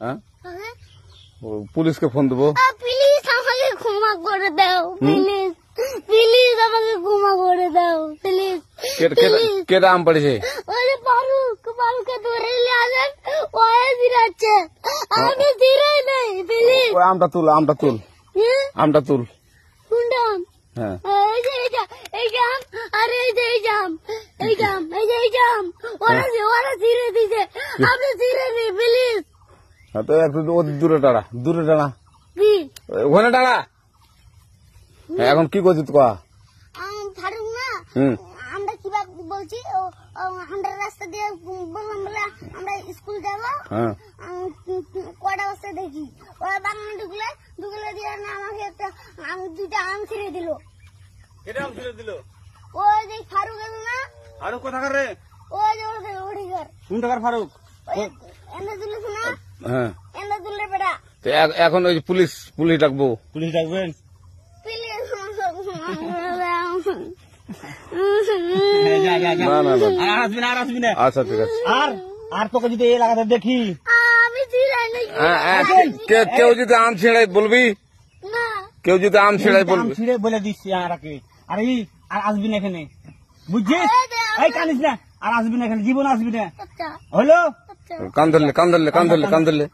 হ্যাঁ পুলিশকে ফোন দেবো। প্লিজ আমাকে ক্ষমা করে দাও, প্লিজ প্লিজ আমাকে ক্ষমা করে দাও, প্লিজ। কেটা আম পড়েছে? ওই যে ফারুককে ধরে নিয়ে আসেন, ওয়ে দিরাচ্ছে, আমি দিরাই নাই, প্লিজ। ওই আমটা তুল, আমটা তুল, আমটা তুল। কোনটা আম? হ্যাঁ এই যে এই জাম, আরে এই যে এই জাম, এই জাম, এই যে এই জাম, ওরা ধীরে দিছে, আপনি ধীরে দিন প্লিজ। তো একটু দূরে দাঁড়া, দূরে দাঁড়া, কি ওখানে দাঁড়া। এখন কি করছিস তো? ফারুক না, আমরা কিবা বলছি, আমরা রাস্তা দিয়ে বললাম বলে আমরা স্কুল যাবো, কটা বস্তা দেখি ওরা বাগানে ঢুকলে দিয়ে না আমাকে একটা দুইটা আম ছিঁড়ে দিল। কেটে আম ছিঁড়ে দিল? ওই যে ফারুক আছে না, ফারুক কোথাকার রে? ওই যে ওড়িঘর। কোন টাকার ফারুক? এনে তুলিস না, হ্যাঁ এনে তুললে বেটা। এখন ওই পুলিশ ডাকবো। পুলিশ ডাকবেন? আচ্ছা ঠিক আছে। আর তোকে যদি এই এলাকাতে দেখি, আমি ছিঁড়াই নাই, কেউ যদি আম ছিঁড়াই বলবি, না কেউ যদি আম ছিঁড়াই বলবি। ছিঁড়ে বলে দিচ্ছি আর আসবি না এখানে, বুঝছিস? এই কানিস না, আর আসবি না এখানে, জীবন আসবি না, হলো? কান ধরলে